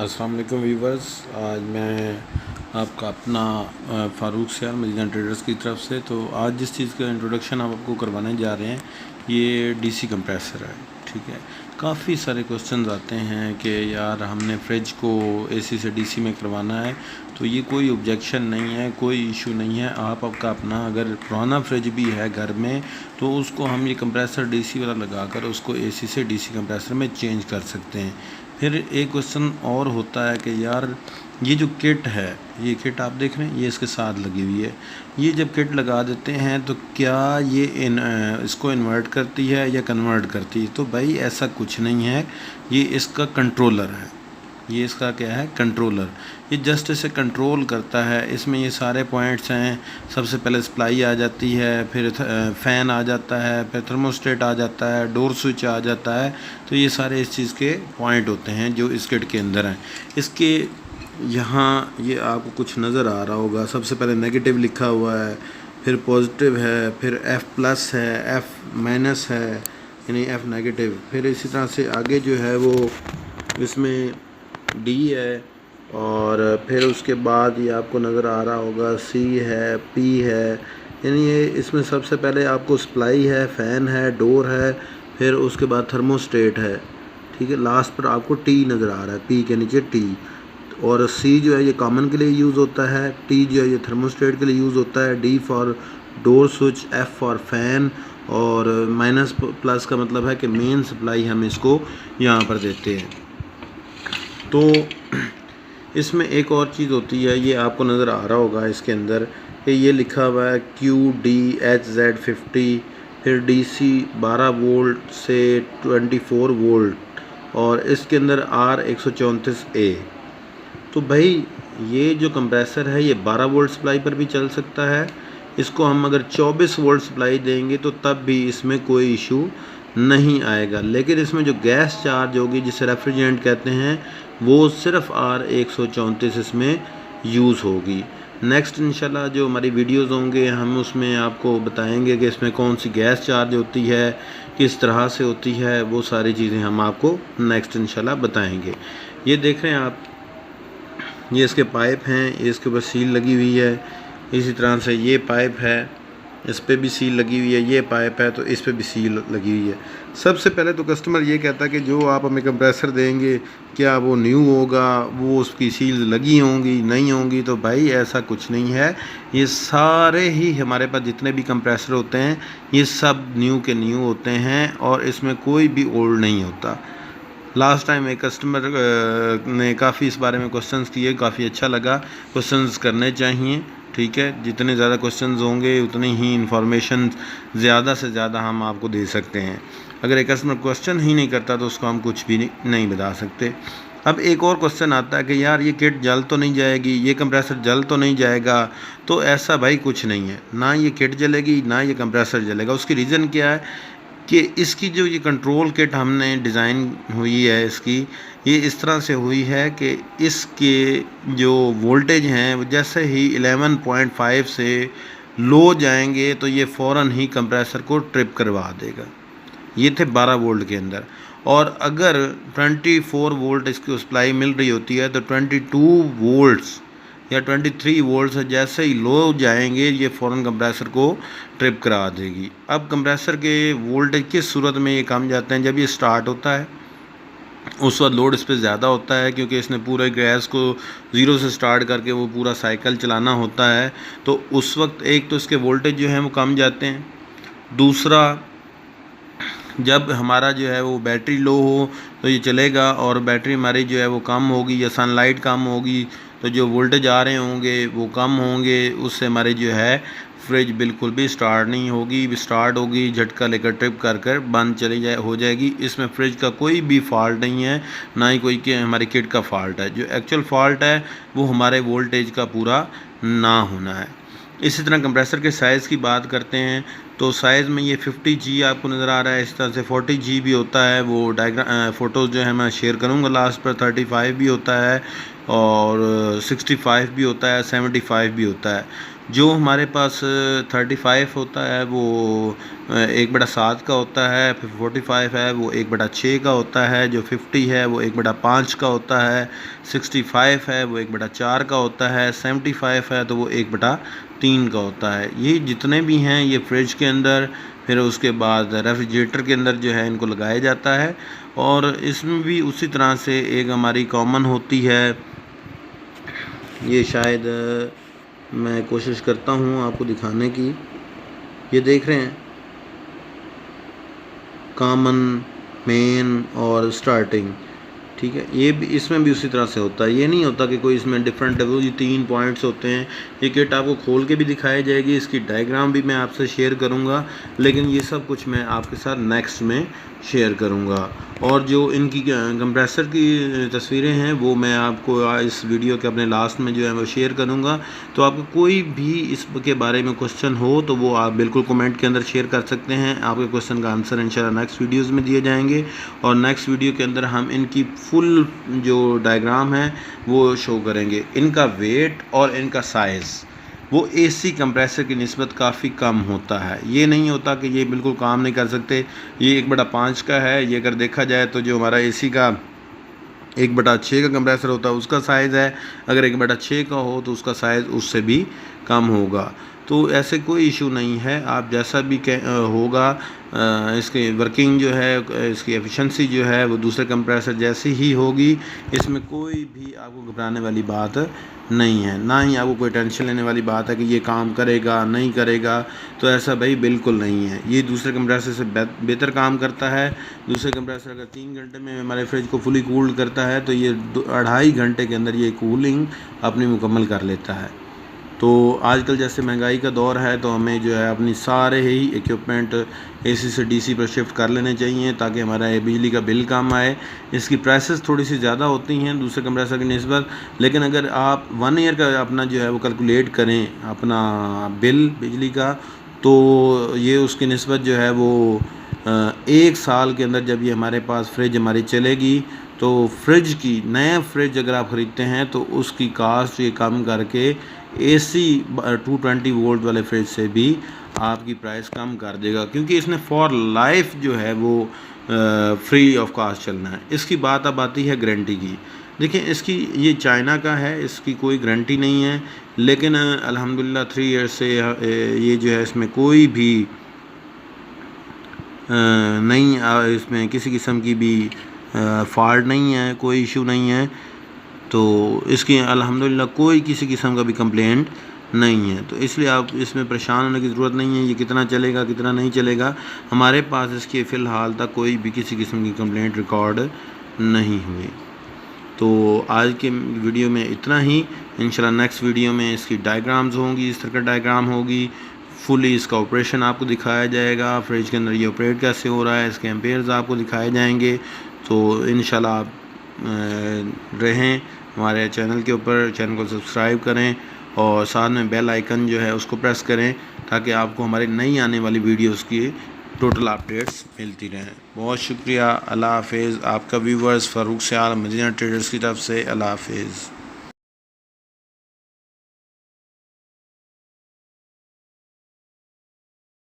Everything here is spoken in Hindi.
अस्सलाम वालेकुम व्यूवर्स। आज मैं आपका अपना फ़ारूक सियार मदीना ट्रेडर्स की तरफ से। तो आज जिस चीज़ का इंट्रोडक्शन हम आपको करवाने जा रहे हैं ये डीसी कंप्रेसर है। ठीक है, काफ़ी सारे क्वेश्चंस आते हैं कि यार हमने फ्रिज को एसी से डीसी में करवाना है, तो ये कोई ऑब्जेक्शन नहीं है, कोई इशू नहीं है। आपका अपना अगर पुराना फ्रिज भी है घर में तो उसको हम ये कंप्रेसर डीसी वाला लगाकर उसको एसी से डीसी कंप्रेसर में चेंज कर सकते हैं। फिर एक क्वेश्चन और होता है कि यार ये जो किट है, ये किट आप देख रहे हैं, ये इसके साथ लगी हुई है। ये जब किट लगा देते हैं तो क्या ये इसको इन्वर्ट करती है या कन्वर्ट करती है? तो भाई ऐसा कुछ नहीं है, ये इसका कंट्रोलर है। ये इसका क्या है? कंट्रोलर। ये जस्ट इसे कंट्रोल करता है। इसमें ये सारे पॉइंट्स हैं। सबसे पहले सप्लाई आ जाती है, फिर फ़ैन आ जाता है, फिर थर्मोस्टेट आ जाता है, डोर स्विच आ जाता है। तो ये सारे इस चीज़ के पॉइंट होते हैं जो इस किट के अंदर हैं। इसके यहाँ ये आपको कुछ नज़र आ रहा होगा। सबसे पहले नेगेटिव लिखा हुआ है, फिर पॉजिटिव है, फिर F+ है, F- है, यानी F नेगेटिव। फिर इसी तरह से आगे जो है वो इसमें D है, और फिर उसके बाद ये आपको नज़र आ रहा होगा C है, P है। यानी ये इसमें सबसे पहले आपको सप्लाई है, फ़ैन है, डोर है, फिर उसके बाद थर्मोस्टेट है। ठीक है, लास्ट पर आपको T नज़र आ रहा है, P के नीचे T। और C जो है ये कॉमन के लिए यूज़ होता है, T जो है ये थर्मोस्टेट के लिए यूज़ होता है, D for door switch, F for fan, और -+ का मतलब है कि मेन सप्लाई हम इसको यहाँ पर देते हैं। तो इसमें एक और चीज़ होती है, ये आपको नज़र आ रहा होगा इसके अंदर कि ये लिखा हुआ है QDHZ50, फिर DC 12 वोल्ट से 24 वोल्ट, और इसके अंदर R134A। तो भाई ये जो कंप्रेसर है ये 12 वोल्ट सप्लाई पर भी चल सकता है। इसको हम अगर 24 वोल्ट सप्लाई देंगे तो तब भी इसमें कोई इशू नहीं आएगा। लेकिन इसमें जो गैस चार्ज होगी, जिसे रेफ्रिजरेंट कहते हैं, वो सिर्फ R134 इसमें यूज़ होगी। नेक्स्ट इंशाल्लाह जो हमारी वीडियोस होंगे हम उसमें आपको बताएंगे कि इसमें कौन सी गैस चार्ज होती है, किस तरह से होती है, वो सारी चीज़ें हम आपको नेक्स्ट इंशाल्लाह बताएंगे। ये देख रहे हैं आप, ये इसके पाइप हैं, इसके ऊपर सील लगी हुई है। इसी तरह से ये पाइप है, इस पर भी सील लगी हुई है। ये पाइप है तो इस पर भी सील लगी हुई है। सबसे पहले तो कस्टमर ये कहता है कि जो आप हमें कंप्रेसर देंगे क्या वो न्यू होगा, वो उसकी सील लगी होंगी, नहीं होंगी? तो भाई ऐसा कुछ नहीं है। ये सारे ही हमारे पास जितने भी कंप्रेसर होते हैं ये सब न्यू के न्यू होते हैं, और इसमें कोई भी ओल्ड नहीं होता। लास्ट टाइम एक कस्टमर ने काफ़ी इस बारे में क्वेश्चंस किए, काफ़ी अच्छा लगा। क्वेश्चंस करने चाहिए, ठीक है। जितने ज़्यादा क्वेश्चंस होंगे उतनी ही इंफॉर्मेशन ज़्यादा से ज़्यादा हम आपको दे सकते हैं। अगर एक कस्टमर क्वेश्चन ही नहीं करता तो उसको हम कुछ भी नहीं बता सकते। अब एक और क्वेश्चन आता है कि यार ये किट जल तो नहीं जाएगी, ये कंप्रेसर जल तो नहीं जाएगा? तो ऐसा भाई कुछ नहीं है, ना ये किट जलेगी ना ये कंप्रेसर जलेगा। उसकी रीज़न क्या है कि इसकी जो ये कंट्रोल किट हमने डिज़ाइन हुई है इसकी, ये इस तरह से हुई है कि इसके जो वोल्टेज हैं वो जैसे ही 11.5 से लो जाएंगे तो ये फ़ौरन ही कंप्रेसर को ट्रिप करवा देगा। ये थे 12 वोल्ट के अंदर। और अगर 24 वोल्ट इसकी सप्लाई मिल रही होती है तो 22 वोल्ट्स या 23 वोल्ट से जैसे ही लो जाएंगे ये फ़ौरन कंप्रेसर को ट्रिप करा देगी। अब कंप्रेसर के वोल्टेज किस सूरत में ये कम जाते हैं? जब ये स्टार्ट होता है उस वक्त लोड इस पर ज़्यादा होता है, क्योंकि इसने पूरे गैस को ज़ीरो से स्टार्ट करके वो पूरा साइकिल चलाना होता है। तो उस वक्त एक तो इसके वोल्टेज जो हैं वो कम जाते हैं। दूसरा, जब हमारा जो है वो बैटरी लो हो तो ये चलेगा, और बैटरी हमारी जो है वो कम होगी या सनलाइट कम होगी तो जो वोल्टेज आ रहे होंगे वो कम होंगे। उससे हमारी जो है फ्रिज बिल्कुल भी स्टार्ट नहीं होगी। स्टार्ट होगी झटका लेकर ट्रिप कर कर बंद चली हो जाएगी। इसमें फ्रिज का कोई भी फॉल्ट नहीं है, ना ही कोई के हमारी किट का फॉल्ट है। जो एक्चुअल फॉल्ट है वो हमारे वोल्टेज का पूरा ना होना है। इसी तरह कंप्रेसर के साइज़ की बात करते हैं तो साइज़ में ये 50G आपको नज़र आ रहा है। इस तरह से 40G भी होता है। वो डायग्राम फ़ोटोज़ जो है मैं शेयर करूँगा लास्ट पर। 35 भी होता है, और 65 भी होता है, 75 भी होता है। जो हमारे पास 35 होता है वो 1/7 का होता है, फिर 45 है वो 1/6 का होता है, जो 50 है वो 1/5 का होता है, 65 है वो 1/4 का होता है, 75 है तो वो 1/3 का होता है। ये जितने भी हैं ये फ्रिज के अंदर, फिर उसके बाद रेफ्रिजरेटर के अंदर जो है इनको लगाया जाता है। और इसमें भी उसी तरह से एक हमारी कॉमन होती है, ये शायद मैं कोशिश करता हूँ आपको दिखाने की। ये देख रहे हैं, कॉमन, मेन और स्टार्टिंग, ठीक है। ये भी इसमें भी उसी तरह से होता है। ये नहीं होता कि कोई इसमें डिफरेंट है, वो ये 3 पॉइंट्स होते हैं। ये किट आपको खोल के भी दिखाई जाएगी, इसकी डायग्राम भी मैं आपसे शेयर करूंगा, लेकिन ये सब कुछ मैं आपके साथ नेक्स्ट में शेयर करूंगा। और जो इनकी कंप्रेसर की तस्वीरें हैं वो मैं आपको इस वीडियो के अपने लास्ट में जो है वो शेयर करूंगा। तो आपको कोई भी इसके बारे में क्वेश्चन हो तो वो आप बिल्कुल कमेंट के अंदर शेयर कर सकते हैं। आपके क्वेश्चन का आंसर इंशाल्लाह नेक्स्ट वीडियोस में दिए जाएंगे, और नेक्स्ट वीडियो के अंदर हम इनकी फुल जो डायग्राम है वो शो करेंगे। इनका वेट और इनका साइज़ वो एसी कंप्रेसर की निस्बत काफ़ी कम होता है। ये नहीं होता कि ये बिल्कुल काम नहीं कर सकते। ये 1/5 का है। ये अगर देखा जाए तो जो हमारा एसी का 1/6 का कंप्रेसर होता है उसका साइज़ है, अगर 1/6 का हो तो उसका साइज़ उससे भी कम होगा। तो ऐसे कोई इशू नहीं है, आप जैसा भी होगा इसकी वर्किंग जो है, इसकी एफिशिएंसी जो है वो दूसरे कंप्रेसर जैसी ही होगी। इसमें कोई भी आपको घबराने वाली बात नहीं है, ना ही आपको कोई टेंशन लेने वाली बात है कि ये काम करेगा नहीं करेगा। तो ऐसा भाई बिल्कुल नहीं है, ये दूसरे कंप्रेसर से बेहतर काम करता है। दूसरे कंप्रेसर अगर 3 घंटे में हमारे फ्रिज को फुली कूल्ड करता है तो ये 2.5 घंटे के अंदर ये कूलिंग अपनी मुकम्मल कर लेता है। तो आजकल जैसे महंगाई का दौर है तो हमें जो है अपनी सारे ही इक्विपमेंट एसी से डीसी पर शिफ्ट कर लेने चाहिए, ताकि हमारा बिजली का बिल कम आए। इसकी प्राइसेस थोड़ी सी ज़्यादा होती हैं दूसरे कंप्रेसर की निस्बत, लेकिन अगर आप 1 ईयर का अपना जो है वो कैलकुलेट करें अपना बिल बिजली का, तो ये उसकी निस्बत जो है वो 1 साल के अंदर जब ये हमारे पास फ्रिज हमारी चलेगी, तो फ्रिज की नया फ्रिज अगर आप ख़रीदते हैं तो उसकी कास्ट ये कम करके एसी 220 वोल्ट वाले फ्रिज से भी आपकी प्राइस कम कर देगा, क्योंकि इसने फॉर लाइफ जो है वो फ्री ऑफ कास्ट चलना है। इसकी बात अब आती है गारंटी की। देखिए इसकी, ये चाइना का है, इसकी कोई गारंटी नहीं है, लेकिन अल्हम्दुलिल्लाह 3 ईयर्स से ये जो है इसमें कोई भी नहीं, इसमें किसी किस्म की भी फॉल्ट नहीं है, कोई इशू नहीं है। तो इसकी अल्हम्दुलिल्लाह कोई किसी किस्म का भी कंप्लेंट नहीं है। तो इसलिए आप इसमें परेशान होने की ज़रूरत नहीं है। ये कितना चलेगा कितना नहीं चलेगा, हमारे पास इसकी फ़िलहाल तक कोई भी किसी किस्म की कंप्लेंट रिकॉर्ड नहीं हुई। तो आज के वीडियो में इतना ही। इंशाल्लाह नेक्स्ट वीडियो में इसकी डायग्राम्स होंगी, इस तरह का डायग्राम होगी, फुली इसका ऑपरेशन आपको दिखाया जाएगा, फ्रिज के अंदर ये ऑपरेट कैसे हो रहा है, इसके एम्पेयर्स आपको दिखाए जाएंगे। तो इंशाल्लाह आप रहें हमारे चैनल के ऊपर, चैनल को सब्सक्राइब करें और साथ में बेल आइकन जो है उसको प्रेस करें, ताकि आपको हमारी नई आने वाली वीडियोस की टोटल अपडेट्स मिलती रहें। बहुत शुक्रिया। अल्लाह हाफिज़। आपका व्यूवर्स फ़ारूक सियाल, मदीना ट्रेडर्स की तरफ से। अल्लाह हाफिज़।